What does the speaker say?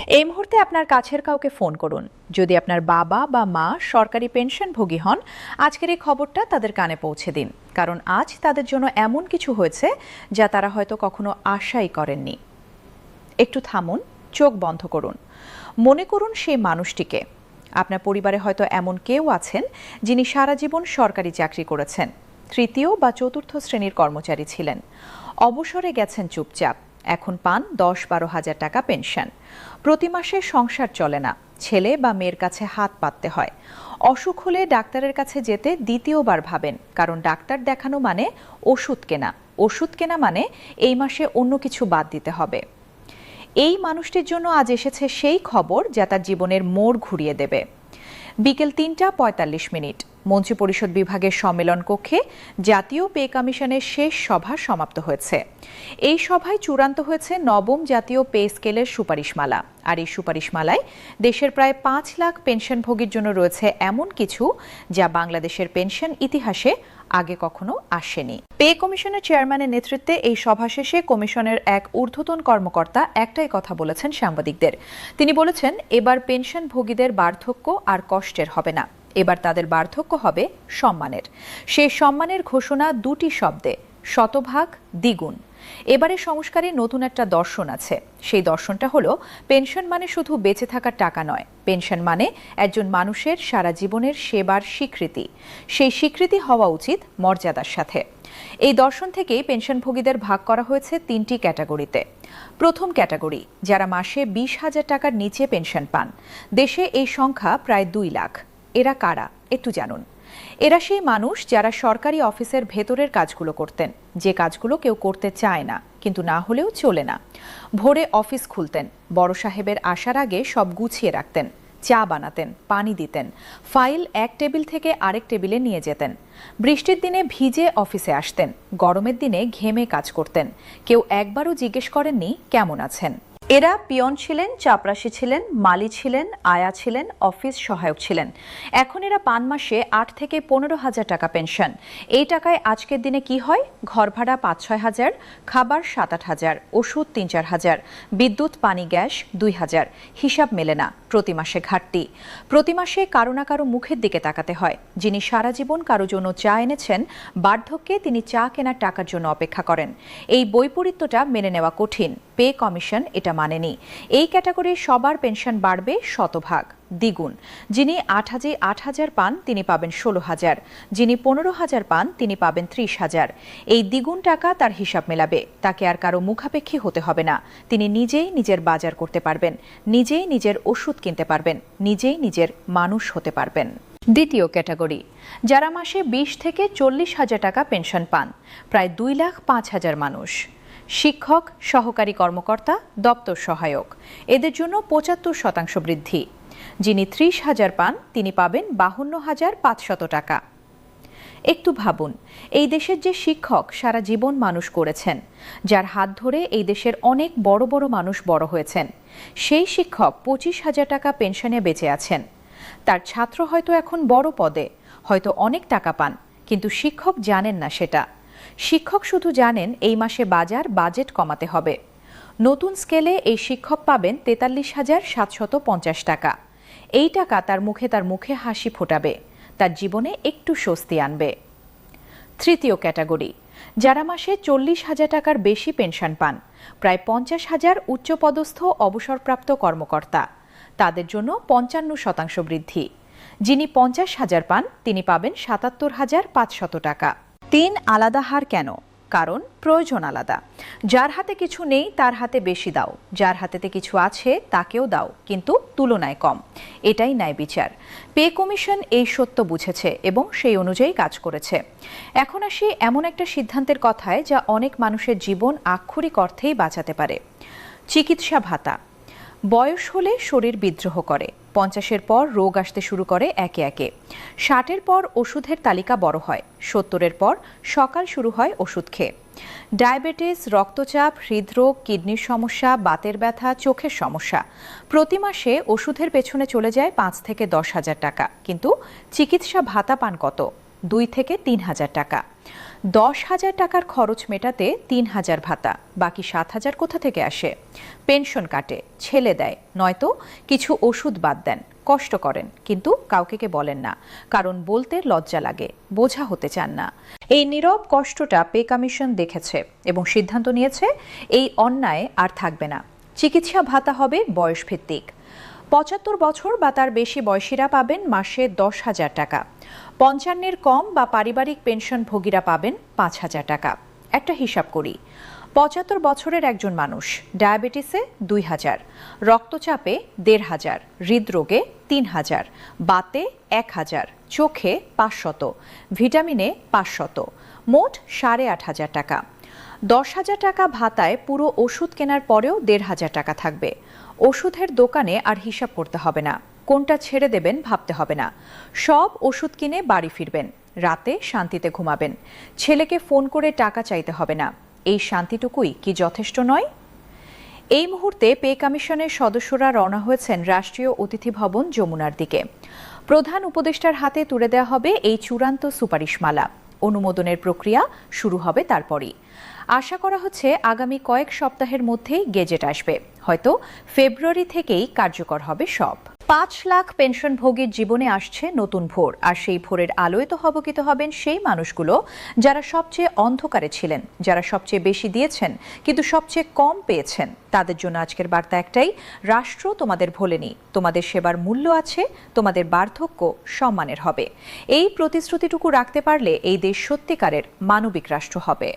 এই মুহূর্তে আপনার কাছের কাউকে ফোন করুন। যদি আপনার বাবা বা মা সরকারি পেনশনভোগী হন, আজকের এই খবরটা তাদের কানে পৌঁছে দিন, কারণ আজ তাদের জন্য এমন কিছু হয়েছে যা তারা হয়তো কখনো আশাই করেননি। একটু থামুন, চোখ বন্ধ করুন, মনে করুন সেই মানুষটিকে। আপনার পরিবারে হয়তো এমন কেউ আছেন যিনি সারা জীবন সরকারি চাকরি করেছেন, তৃতীয় বা চতুর্থ শ্রেণীর কর্মচারী ছিলেন, অবসরে গেছেন চুপচাপ, এখন পান 10-12 হাজার টাকা পেনশন। প্রতি মাসে সংসার চলে না, ছেলে বা মেয়ের কাছে হাত পাততে হয়। অসুখ হলে ডাক্তারের কাছে যেতে দ্বিতীয়বার ভাবেন, কারণ ডাক্তার দেখানো মানে ওষুধ কেনা, ওষুধ কেনা মানে এই মাসে অন্য কিছু বাদ দিতে হবে। এই মানুষটির জন্য আজ এসেছে সেই খবর যা তার জীবনের মোড় ঘুরিয়ে দেবে। বিকেল 3:45 মন্ত্রিপরিষদ বিভাগের সম্মেলন কক্ষে জাতীয় পে কমিশনের শেষ সভা সমাপ্ত হয়েছে। এই সভায় চূড়ান্ত হয়েছে নবম জাতীয় পে স্কেলের সুপারিশমালা। আর এই সুপারিশমালায় দেশের প্রায় 5 লাখ পেনশনভোগীর জন্য রয়েছে এমন কিছু যা বাংলাদেশের পেনশন ইতিহাসে আগে কখনো আসেনি। পে কমিশনের চেয়ারম্যানের নেতৃত্বে এই সভা শেষে কমিশনের এক ঊর্ধ্বতন কর্মকর্তা একটাই কথা বলেছেন সাংবাদিকদের। তিনি বলেছেন, এবার পেনশনভোগীদের বার্ধক্য আর কষ্টের হবে না, এবার তাদের বার্ধক্য হবে সম্মানের। সেই সম্মানের ঘোষণা দুটি শব্দে, শতভাগ, দ্বিগুণ। এবারে সংস্কারে নতুন একটা দর্শন আছে। সেই দর্শনটা হলো, পেনশন মানে শুধু বেঁচে থাকার টাকা নয়, পেনশন মানে একজন মানুষের সারা জীবনের সেবার স্বীকৃতি। সেই স্বীকৃতি হওয়া উচিত মর্যাদার সাথে। এই দর্শন থেকেই পেনশনভোগীদের ভাগ করা হয়েছে 3টি ক্যাটাগরিতে। প্রথম ক্যাটাগরি, যারা মাসে 20,000 টাকার নিচে পেনশন পান। দেশে এই সংখ্যা প্রায় 2 লাখ। এরা কারা একটু জানুন। এরা সেই মানুষ যারা সরকারি অফিসের ভেতরের কাজগুলো করতেন, যে কাজগুলো কেউ করতে চায় না, কিন্তু না হলেও চলে না। ভোরে অফিস খুলতেন, বড় সাহেবের আসার আগে সব গুছিয়ে রাখতেন, চা বানাতেন, পানি দিতেন, ফাইল এক টেবিল থেকে আরেক টেবিলে নিয়ে যেতেন। বৃষ্টির দিনে ভিজে অফিসে আসতেন, গরমের দিনে ঘেমে কাজ করতেন। কেউ একবারও জিজ্ঞেস করেননি কেমন আছেন। এরা পিয়ন ছিলেন, চাপরাশি ছিলেন, মালি ছিলেন, আয়া ছিলেন, অফিস সহায়ক ছিলেন। এখন এরা পান মাসে 8 থেকে 15 হাজার টাকা পেনশন। এই টাকায় আজকের দিনে কি হয়? ঘর ভাড়া 5-6 হাজার, খাবার 7-8 হাজার, ওষুধ 3-4 হাজার, বিদ্যুৎ, পানি, গ্যাস 2 হাজার। হিসাব মেলে না, প্রতি মাসে ঘাটতি। প্রতি মাসে কারো না কারো মুখের দিকে তাকাতে হয়। যিনি সারা জীবন কারো জন্য চা এনেছেন, বার্ধক্যে তিনি চা কেনার টাকার জন্য অপেক্ষা করেন। এই বৈপরীত্যটা মেনে নেওয়া কঠিন। পে কমিশন এটা মানেনি। এই ক্যাটাগরির সবার পেনশন বাড়বে শতভাগ, দ্বিগুণ। যিনি 8 হাজার পান তিনি পাবেন 16 হাজার, যিনি 15 হাজার পান তিনি পাবেন 30 হাজার। এই দ্বিগুণ টাকা তার হিসাব মেলাবে। তাকে আর কারো মুখাপেক্ষী হতে হবে না। তিনি নিজেই নিজের বাজার করতে পারবেন, নিজেই নিজের ওষুধ কিনতে পারবেন, নিজেই নিজের মানুষ হতে পারবেন। দ্বিতীয় ক্যাটাগরি, যারা মাসে 20 থেকে 40 হাজার টাকা পেনশন পান, প্রায় 2,05,000 মানুষ। শিক্ষক, সহকারী কর্মকর্তা, দপ্তর সহায়ক, এদের জন্য 75% বৃদ্ধি। যিনি 30 হাজার পান তিনি পাবেন 52,500 টাকা। একটু ভাবুন, এই দেশের যে শিক্ষক সারা জীবন মানুষ করেছেন, যার হাত ধরে এই দেশের অনেক বড় বড় মানুষ বড় হয়েছেন, সেই শিক্ষক 25 হাজার টাকা পেনশনে বেঁচে আছেন। তার ছাত্র হয়তো এখন বড় পদে, হয়তো অনেক টাকা পান, কিন্তু শিক্ষক জানেন না সেটা। শিক্ষক শুধু জানেন এই মাসে বাজেট কমাতে হবে। নতুন স্কেলে এই শিক্ষক পাবেন 43,750 টাকা। এই টাকা তার মুখে হাসি ফোটাবে, তার জীবনে একটু স্বস্তি আনবে। তৃতীয় ক্যাটাগরি, যারা মাসে 40 হাজার টাকার বেশি পেনশন পান, প্রায় 50 হাজার উচ্চপদস্থ অবসরপ্রাপ্ত কর্মকর্তা। তাদের জন্য 55% বৃদ্ধি। যিনি 50 হাজার পান তিনি পাবেন 77,500 টাকা। 3 আলাদা হার কেন? কারণ প্রয়োজন আলাদা। যার হাতে কিছু নেই তার হাতে বেশি দাও, যার হাতেতে কিছু আছে তাকেও দাও, কিন্তু তুলনায় কম। এটাই ন্যায় বিচার। পে কমিশন এই সত্য বুঝেছে এবং সেই অনুযায়ী কাজ করেছে। এখন আসি এমন একটা সিদ্ধান্তের কথায় যা অনেক মানুষের জীবন আক্ষরিক অর্থেই বাঁচাতে পারে। চিকিৎসা ভাতা। বয়স হলে শরীর বিদ্রোহ করে, 50-এর পর রোগ আসতে শুরু করে একে একে। 60-এর পর ওষুধের তালিকা বড় হয়, 70-এর পর সকাল শুরু হয় ওষুধ খেয়ে। ডায়াবেটিস, রক্তচাপ, হৃদরোগ, কিডনির সমস্যা, বাতের ব্যথা, চোখের সমস্যা। প্রতি মাসে ওষুধের পেছনে চলে যায় 5 থেকে 10 হাজার টাকা, কিন্তু চিকিৎসা ভাতা পান কত? 2 থেকে 3 হাজার টাকা। 10,000 টাকার খরচ মেটাতে 3,000 ভাতা, বাকি 7,000 কোথা থেকে আসে? পেনশন কাটে, ছেলে দেয়, নয়তো কিছু ওষুধ বাদ দেন। কষ্ট করেন কিন্তু কাউকে বলেন না, কারণ বলতে লজ্জা লাগে, বোঝা হতে চান না। এই নীরব কষ্টটা পে কমিশন দেখেছে এবং সিদ্ধান্ত নিয়েছে এই অন্যায় আর থাকবে না। চিকিৎসা ভাতা হবে বয়সভিত্তিক। 75 বছর বা তার বেশি বয়সীরা পাবেন মাসে 10,000 টাকা। 55-এর কম বা পারিবারিক পেনশনভোগীরা পাবেন 5,000 টাকা। একটা হিসাব করি, 75 বছরের একজন মানুষ ডায়াবেটিসে 2,000, রক্তচাপে 1,500, হৃদরোগে 3,000, বাতে 1,000, চোখে 500, ভিটামিনে 500, মোট 8,500 টাকা। 10,000 টাকা ভাতায় পুরো ওষুধ কেনার পরেও 1,500 টাকা থাকবে। ওষুধের দোকানে আর হিসাব করতে হবে না, কোনটা ছেড়ে দেবেন ভাবতে হবে না। সব ওষুধ কিনে বাড়ি ফিরবেন, রাতে শান্তিতে ঘুমাবেন, ছেলেকে ফোন করে টাকা চাইতে হবে না। এই শান্তিটুকুই কি যথেষ্ট নয়? এই মুহূর্তে পে কমিশনের সদস্যরা রওনা হয়েছেন রাষ্ট্রীয় অতিথি ভবন যমুনার দিকে। প্রধান উপদেষ্টার হাতে তুলে দেওয়া হবে এই চূড়ান্ত সুপারিশমালা। অনুমোদনের প্রক্রিয়া শুরু হবে তারপরই। আশা করা হচ্ছে আগামী কয়েক সপ্তাহের মধ্যেই গেজেট আসবে, হয়তো ফেব্রুয়ারি থেকেই কার্যকর হবে সব। 5 লাখ পেনশনভোগীর জীবনে আসছে নতুন ভোর, আর সেই ভোরের আলোয় তো হবকিত হবেন সেই মানুষগুলো যারা সবচেয়ে অন্ধকারে ছিলেন, যারা সবচেয়ে বেশি দিয়েছেন কিন্তু সবচেয়ে কম পেয়েছেন। তাদের জন্য আজকের বার্তা একটাই, রাষ্ট্র তোমাদের ভোলেনি, তোমাদের সেবার মূল্য আছে, তোমাদের বার্ধক্য সম্মানের হবে। এই প্রতিশ্রুতিটুকু রাখতে পারলে এই দেশ সত্যিকারের মানবিক রাষ্ট্র হবে।